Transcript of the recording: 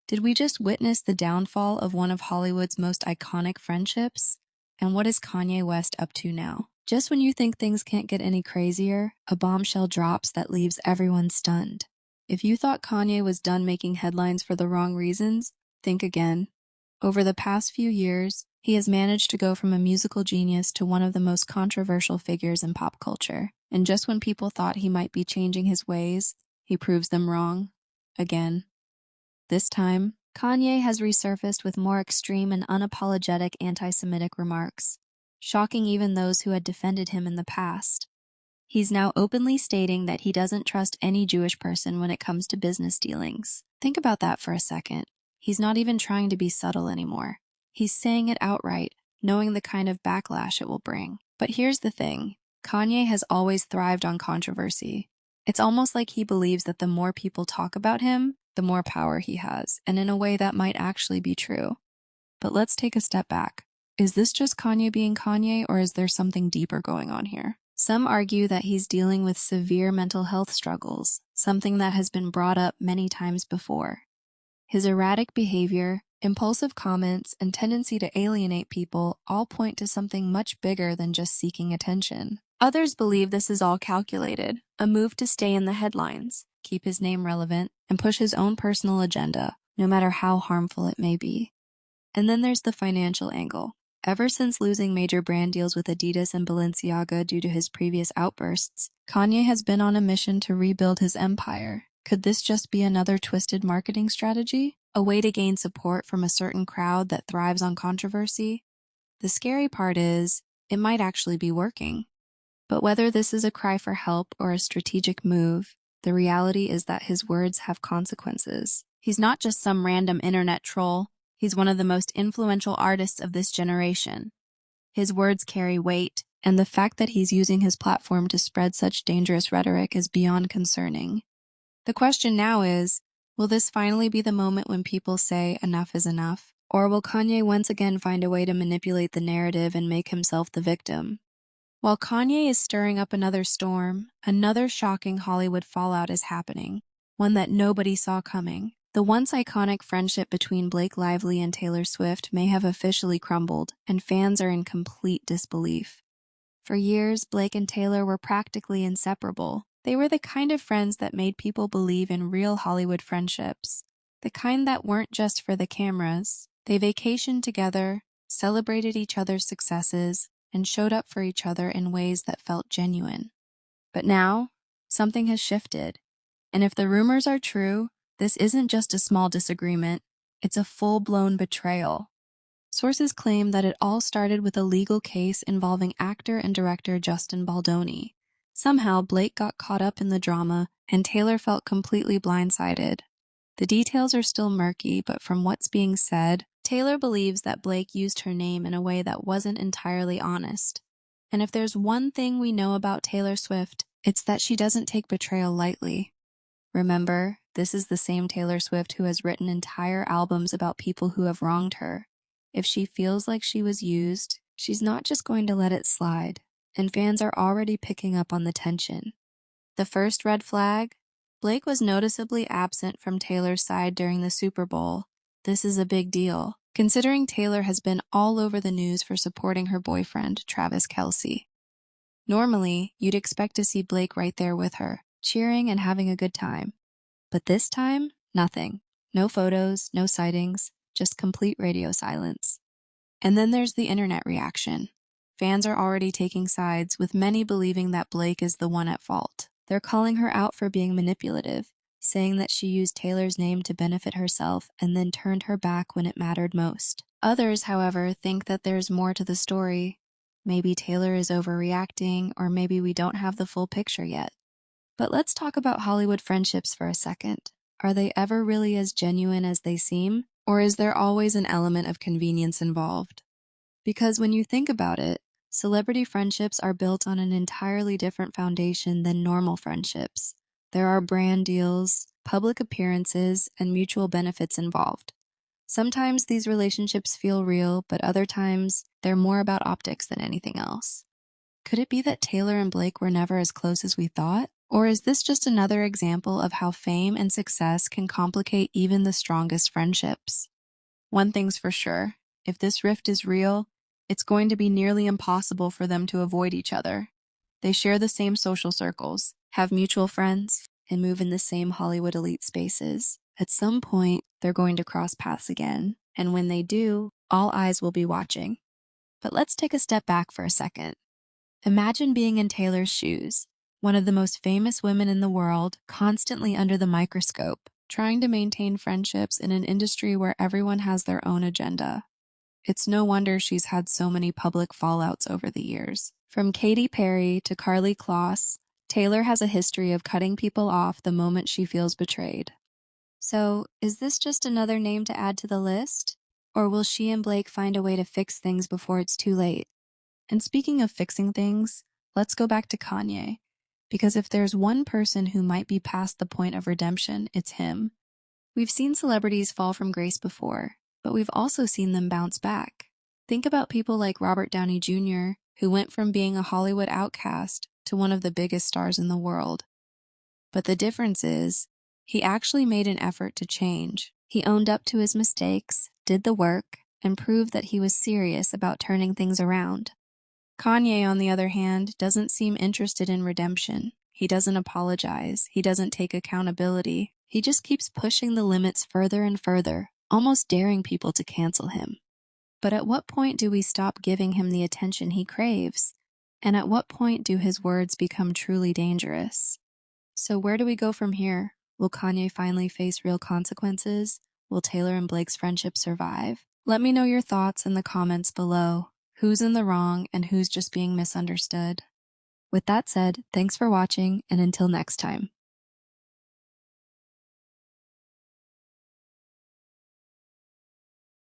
Did we just witness the downfall of one of Hollywood's most iconic friendships? And what is Kanye West up to now? Just when you think things can't get any crazier, a bombshell drops that leaves everyone stunned. If you thought Kanye was done making headlines for the wrong reasons, think again. Over the past few years, he has managed to go from a musical genius to one of the most controversial figures in pop culture. And just when people thought he might be changing his ways, he proves them wrong. Again. This time, Kanye has resurfaced with more extreme and unapologetic anti-Semitic remarks, shocking even those who had defended him in the past. He's now openly stating that he doesn't trust any Jewish person when it comes to business dealings. Think about that for a second. He's not even trying to be subtle anymore. He's saying it outright, knowing the kind of backlash it will bring. But here's the thing. Kanye has always thrived on controversy. It's almost like he believes that the more people talk about him, the more power he has, and in a way that might actually be true. But let's take a step back. Is this just Kanye being Kanye, or is there something deeper going on here? Some argue that he's dealing with severe mental health struggles, something that has been brought up many times before. His erratic behavior, impulsive comments, and tendency to alienate people all point to something much bigger than just seeking attention. Others believe this is all calculated, a move to stay in the headlines, keep his name relevant, and push his own personal agenda, no matter how harmful it may be. And then there's the financial angle. Ever since losing major brand deals with Adidas and Balenciaga due to his previous outbursts, Kanye has been on a mission to rebuild his empire. Could this just be another twisted marketing strategy? A way to gain support from a certain crowd that thrives on controversy? The scary part is, it might actually be working. But whether this is a cry for help or a strategic move, the reality is that his words have consequences. He's not just some random internet troll. He's one of the most influential artists of this generation. His words carry weight, and the fact that he's using his platform to spread such dangerous rhetoric is beyond concerning. The question now is, will this finally be the moment when people say enough is enough? Or will Kanye once again find a way to manipulate the narrative and make himself the victim? While Kanye is stirring up another storm, another shocking Hollywood fallout is happening, one that nobody saw coming. The once iconic friendship between Blake Lively and Taylor Swift may have officially crumbled, and fans are in complete disbelief. For years, Blake and Taylor were practically inseparable. They were the kind of friends that made people believe in real Hollywood friendships, the kind that weren't just for the cameras. They vacationed together, celebrated each other's successes, and showed up for each other in ways that felt genuine. But now, something has shifted. And if the rumors are true, this isn't just a small disagreement, it's a full-blown betrayal. Sources claim that it all started with a legal case involving actor and director Justin Baldoni. Somehow, Blake got caught up in the drama, and Taylor felt completely blindsided. The details are still murky, but from what's being said, Taylor believes that Blake used her name in a way that wasn't entirely honest. And if there's one thing we know about Taylor Swift, it's that she doesn't take betrayal lightly. Remember, this is the same Taylor Swift who has written entire albums about people who have wronged her. If she feels like she was used, she's not just going to let it slide, and fans are already picking up on the tension. The first red flag? Blake was noticeably absent from Taylor's side during the Super Bowl. This is a big deal, considering Taylor has been all over the news for supporting her boyfriend, Travis Kelce. Normally, you'd expect to see Blake right there with her, cheering and having a good time. But this time, nothing. No photos, no sightings, just complete radio silence. And then there's the internet reaction. Fans are already taking sides, with many believing that Blake is the one at fault. They're calling her out for being manipulative, saying that she used Taylor's name to benefit herself and then turned her back when it mattered most. Others, however, think that there's more to the story. Maybe Taylor is overreacting, or maybe we don't have the full picture yet. But let's talk about Hollywood friendships for a second. Are they ever really as genuine as they seem? Or is there always an element of convenience involved? Because when you think about it, celebrity friendships are built on an entirely different foundation than normal friendships. There are brand deals, public appearances, and mutual benefits involved. Sometimes these relationships feel real, but other times they're more about optics than anything else. Could it be that Taylor and Blake were never as close as we thought? Or is this just another example of how fame and success can complicate even the strongest friendships? One thing's for sure, if this rift is real, it's going to be nearly impossible for them to avoid each other. They share the same social circles, have mutual friends, and move in the same Hollywood elite spaces. At some point, they're going to cross paths again, and when they do, all eyes will be watching. But let's take a step back for a second. Imagine being in Taylor's shoes, one of the most famous women in the world, constantly under the microscope, trying to maintain friendships in an industry where everyone has their own agenda. It's no wonder she's had so many public fallouts over the years. From Katy Perry to Karlie Kloss, Taylor has a history of cutting people off the moment she feels betrayed. So, is this just another name to add to the list? Or will she and Blake find a way to fix things before it's too late? And speaking of fixing things, let's go back to Kanye. Because if there's one person who might be past the point of redemption, it's him. We've seen celebrities fall from grace before, but we've also seen them bounce back. Think about people like Robert Downey Jr., who went from being a Hollywood outcast to one of the biggest stars in the world. But the difference is, he actually made an effort to change. He owned up to his mistakes, did the work, and proved that he was serious about turning things around. Kanye, on the other hand, doesn't seem interested in redemption. He doesn't apologize. He doesn't take accountability. He just keeps pushing the limits further and further, almost daring people to cancel him. But at what point do we stop giving him the attention he craves? And at what point do his words become truly dangerous? So where do we go from here? Will Kanye finally face real consequences? Will Taylor and Blake's friendship survive? Let me know your thoughts in the comments below. Who's in the wrong and who's just being misunderstood? With that said, thanks for watching, and until next time.